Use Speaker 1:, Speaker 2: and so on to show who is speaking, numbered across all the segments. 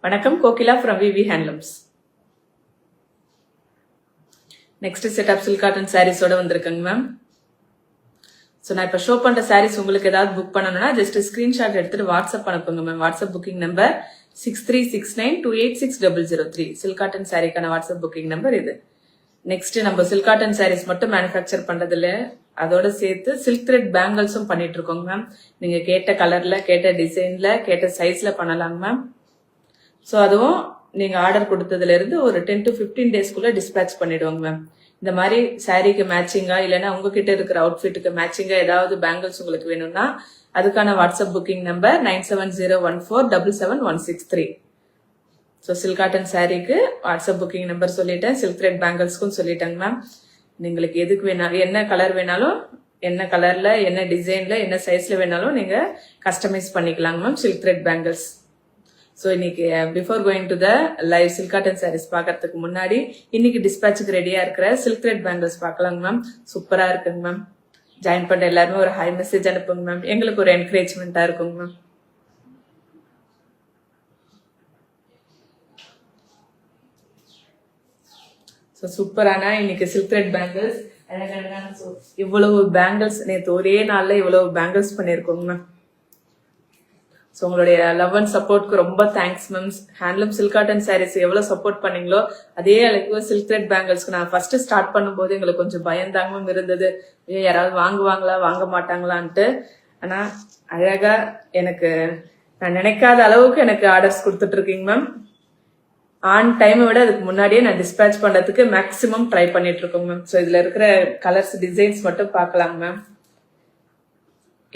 Speaker 1: வணக்கம், Kokila from VV Handlooms. Next set of silk cotton சாரீஸோட வந்திருக்கேங்க மேம். ஸோ நான் இப்போ ஷோ பண்ணுற சாரீஸ் உங்களுக்கு ஏதாவது புக் பண்ணணும்னா ஜஸ்ட் ஸ்க்ரீன்ஷாட் எடுத்துட்டு வாட்ஸ்அப் அனுப்புங்க ma'am. WhatsApp booking number 6369286003. Silk cotton சாரீக்கான வாட்ஸ்அப் புக்கிங் நம்பர் இது. நெக்ஸ்ட் நம்ம சில்க் காட்டன் சாரீஸ் மட்டும் மேனுஃபேக்சர் பண்றதுல அதோட சேர்த்து சில்க் த்ரெட் பேங்கிள்ஸும் பண்ணிட்டு இருக்கோங்க மேம். நீங்க கேட்ட கலர்ல, கேட்ட டிசைன்ல, கேட்ட சைஸ்ல பண்ணலாங்க மேம். ஸோ அதுவும் நீங்க ஆர்டர் கொடுத்ததுல இருந்து ஒரு 10 to 15 டேஸ்க்குள்ள டிஸ்பேச் பண்ணிடுவோங்க மேம். இந்த மாதிரி சாரீக்கு மேட்சிங்கா இல்லைன்னா உங்ககிட்ட இருக்கிற அவுட்ஃபிட்டுக்கு மேட்சிங்கா ஏதாவது பேங்கிள்ஸ் உங்களுக்கு வேணும்னா அதுக்கான WhatsApp booking number 9701477163. So silk cotton சாரீக்கு வாட்ஸ்அப் புக்கிங் நம்பர் சொல்லிட்டேன், சில்க் த்ரெட் பேங்கிள்ஸ்க்கும் சொல்லிட்டேங்க மேம். உங்களுக்கு எதுக்கு வேணாலும், என்ன கலர் வேணாலும், என்ன கலர்ல, என்ன டிசைன்ல, என்ன சைஸ்ல வேணாலும் நீங்க கஸ்டமைஸ் பண்ணிக்கலாங்க ma'am silk thread bangles. So இன்னைக்கு before going to the live silk cotton sarees பார்க்கறதுக்கு முன்னாடி இன்னைக்கு டிஸ்பேச்சுக்கு ரெடியா இருக்கிற சில்க் த்ரெட் பேங்கிள்ஸ் பார்க்கலாங்க மேம். சூப்பரா இருக்குங்க மேம். ஜாயின் பண்ண எல்லாருமே ஒரு ஹை மெசேஜ் அனுப்புங்க மேம். எங்களுக்கு ஒரு என்கரேஜ்மெண்டா இருக்குங்க மேம். ஸோ சூப்பரான இன்னைக்கு சில்க் த்ரெட் பேங்கிள்ஸ், அழகழகான இவ்வளவு பேங்கிள்ஸ் நேற்று ஒரே நாள்ல இவ்வளவு பேங்கிள்ஸ் பண்ணியிருக்கோங்க மேம். ஸோ உங்களுடைய லவ் அண்ட் சப்போர்ட்க்கு ரொம்ப thanks ma'am. Handloom silk cotton sarees எவ்வளவு சப்போர்ட் பண்ணீங்களோ அதே அளவுக்கு சில்க் த்ரெட் பேங்கிள்ஸ்க்கு நான் ஃபர்ஸ்ட் ஸ்டார்ட் பண்ணும்போது எங்களுக்கு கொஞ்சம் பயந்தாங்க மேம் இருந்தது. யாராவது வாங்குவாங்களா வாங்க மாட்டாங்களான்ட்டு. ஆனா அழகா எனக்கு நான் நினைக்காத அளவுக்கு எனக்கு ஆர்டர்ஸ் கொடுத்துட்டு இருக்கீங்க மேம். ஆன் டைமை விட அதுக்கு முன்னாடியே நான் டிஸ்பேச் பண்றதுக்கு மேக்ஸிமம் ட்ரை பண்ணிட்டு இருக்கோங்க மேம். ஸோ இதுல இருக்கிற கலர்ஸ் டிசைன்ஸ் மட்டும் பார்க்கலாங்க மேம்.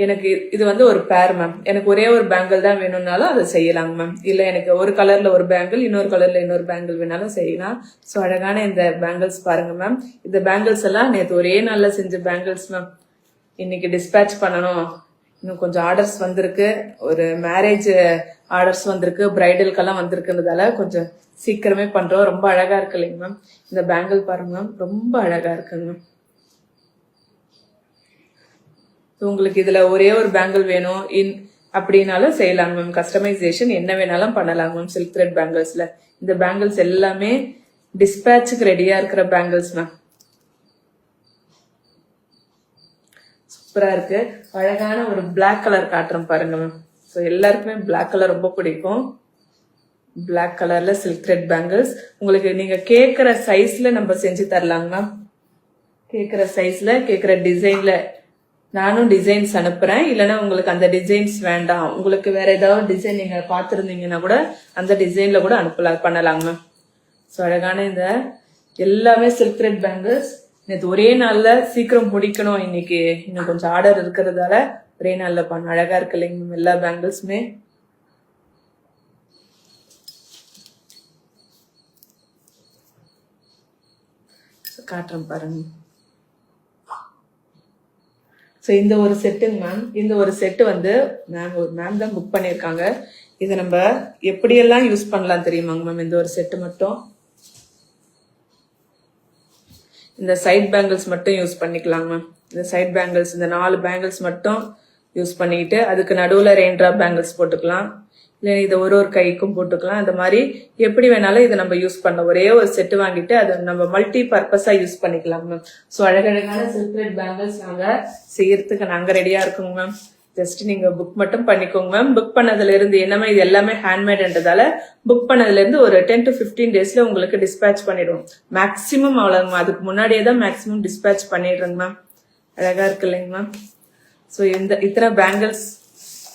Speaker 1: எனக்கு இது வந்து ஒரு பேர் மேம். எனக்கு ஒரே ஒரு பேங்கிள் தான் வேணும்னாலும் அதை செய்யலாங்க மேம். இல்ல எனக்கு ஒரு கலர்ல ஒரு பேங்கிள், இன்னொரு கலர்ல இன்னொரு பேங்கிள் வேணாலும் செய்யலாம். ஸோ அழகான இந்த பேங்கிள்ஸ் பாருங்க மேம். இந்த பேங்கிள்ஸ் எல்லாம் நேற்று ஒரே நாள்ல செஞ்ச பேங்கிள்ஸ் மேம். இன்னைக்கு டிஸ்பேச் பண்ணணும். இன்னும் கொஞ்சம் ஆர்டர்ஸ் வந்திருக்கு, ஒரு மேரேஜ் ஆர்டர்ஸ் வந்திருக்கு, பிரைடலுக்கெல்லாம் வந்திருக்குன்றதால கொஞ்சம் சீக்கிரமே பண்றோம். ரொம்ப அழகா இருக்கு இல்லைங்க மேம். இந்த பேங்கிள் பாருங்க மேம், ரொம்ப அழகா இருக்குங்க மேம். உங்களுக்கு இதுல ஒரே ஒரு பேங்கிள் வேணும் அப்படின்னாலும் செய்யலாங்க மேம். கஸ்டமைசேஷன் என்ன வேணாலும் பண்ணலாங்க மேம் சில்க் த்ரெட் பேங்கிள்ஸ்ல. இந்த பேங்கிள்ஸ் எல்லாமே டிஸ்பேச்சுக்கு ரெடியா இருக்கிற பேங்கிள்ஸ் மேம். சூப்பரா இருக்கு. அழகான ஒரு பிளாக் கலர் காட்டுறோம் பாருங்க மேம். ஸோ எல்லாருக்குமே பிளாக் கலர் ரொம்ப பிடிக்கும். பிளாக் கலர்ல சில்க் த்ரெட் பேங்கிள்ஸ் உங்களுக்கு நீங்க கேட்கிற சைஸ்ல நம்ம செஞ்சு தரலாங்க மேம். கேட்கிற சைஸ்ல, கேட்கிற டிசைன்ல நானும் டிசைன்ஸ் அனுப்புறேன். இல்லைன்னா உங்களுக்கு அந்த டிசைன்ஸ் வேண்டாம், உங்களுக்கு வேற ஏதாவது டிசைன் நீங்க பார்த்துருந்தீங்கன்னா கூட அந்த டிசைன்ல கூட அனுப்பலாம், பண்ணலாங்க மேம். ஸோ அழகான இந்த எல்லாமே சில்க் த்ரெட் பேங்கிள்ஸ் நேற்று ஒரே நாள்ல சீக்கிரம் முடிக்கணும். இன்னைக்கு இன்னும் கொஞ்சம் ஆர்டர் இருக்கிறதால ஒரே நாள்ல பண்ண அழகா இருக்கு இல்லைங்க மேம் எல்லா பேங்கிள்ஸுமே. காட்டுறேன் பாருங்க. ஸோ இந்த ஒரு செட்டுங்க மேம். இந்த ஒரு செட்டு வந்து ஒரு மேம் தான் புக் பண்ணியிருக்காங்க. இதை நம்ம எப்படியெல்லாம் யூஸ் பண்ணலாம் தெரியுமாங்க மேம்? இந்த ஒரு செட்டு மட்டும் இந்த சைட் பேங்கிள்ஸ் மட்டும் யூஸ் பண்ணிக்கலாங்க மேம். இந்த சைட் பேங்கிள்ஸ், இந்த 4 பேங்கிள்ஸ் மட்டும் யூஸ் பண்ணிக்கிட்டு அதுக்கு நடுவில் ரெயின் ட்ராப் பேங்கிள்ஸ் போட்டுக்கலாம். இல்லை இதை ஒரு கைக்கும் போட்டுக்கலாம். அந்த மாதிரி எப்படி வேணாலும் இதை நம்ம யூஸ் பண்ணலாம். ஒரே ஒரு செட்டு வாங்கிட்டு அதை நம்ம மல்டி பர்பஸா யூஸ் பண்ணிக்கலாம் மேம். ஸோ அழகழகான சில்க் த்ரெட் பேங்கிள்ஸ் நாங்க செய்யறதுக்கு நாங்க ரெடியா இருக்கோங்க மேம். ஜஸ்ட் நீங்க புக் மட்டும் பண்ணிக்கோங்க மேம். புக் பண்ணதுல இருந்து என்னமே இது எல்லாமே ஹேண்ட்மேட்ன்றதால புக் பண்ணதுல இருந்து ஒரு 10 to 15 டேஸ்ல உங்களுக்கு டிஸ்பேச் பண்ணிடுவோம். மேக்சிமம் அவ்வளவுங்க. அதுக்கு முன்னாடியே தான் மேக்சிமம் டிஸ்பேச் பண்ணிடுறேங்க மேம். அழகா இருக்கு இல்லைங்க மேம். ஸோ இத்தனை பேங்கிள்ஸ்,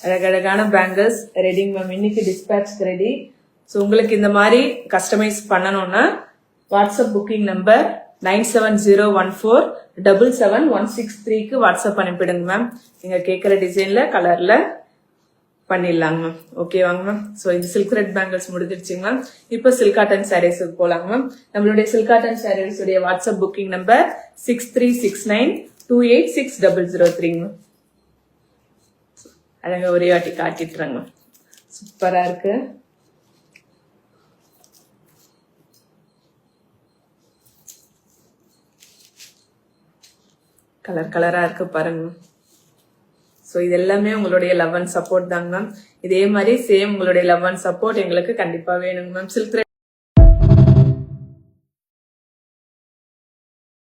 Speaker 1: அழகழகான பேங்கிள்ஸ் ரெடிங்க மேம். இன்னைக்கு டிஸ்பேச்சுக்கு ரெடி. ஸோ உங்களுக்கு இந்த மாதிரி கஸ்டமைஸ் பண்ணணும்னா வாட்ஸ்அப் புக்கிங் நம்பர் 9701477163க்கு வாட்ஸ்அப் அனுப்பிடுங்க மேம். நீங்க கேட்குற டிசைன்ல, கலர்ல பண்ணிடலாங்க மேம். ஓகேவாங்க மேம். ஸோ இந்த சில்க் த்ரெட் பேங்கிள்ஸ் முடிஞ்சிருச்சுங்க மேம். இப்போ சில்க் காட்டன் சாரீஸுக்கு போலாங்க மேம். நம்மளுடைய சில்க் காட்டன் சாரீஸ் உடைய வாட்ஸ்அப் புக்கிங் நம்பர் 6369286003 மேம். அழகா ஒரே வாட்டி காட்டிட்டுறாங்க. சூப்பரா இருக்கு. கலர் கலரா இருக்கு பாருங்க. ஸோ இது எல்லாமே உங்களுடைய லவ் அண்ட் சப்போர்ட் தாங்க மேம். இதே மாதிரி சேம் உங்களுடைய லவ் அண்ட் சப்போர்ட் எங்களுக்கு கண்டிப்பா வேணுங்க மேம். சில்க்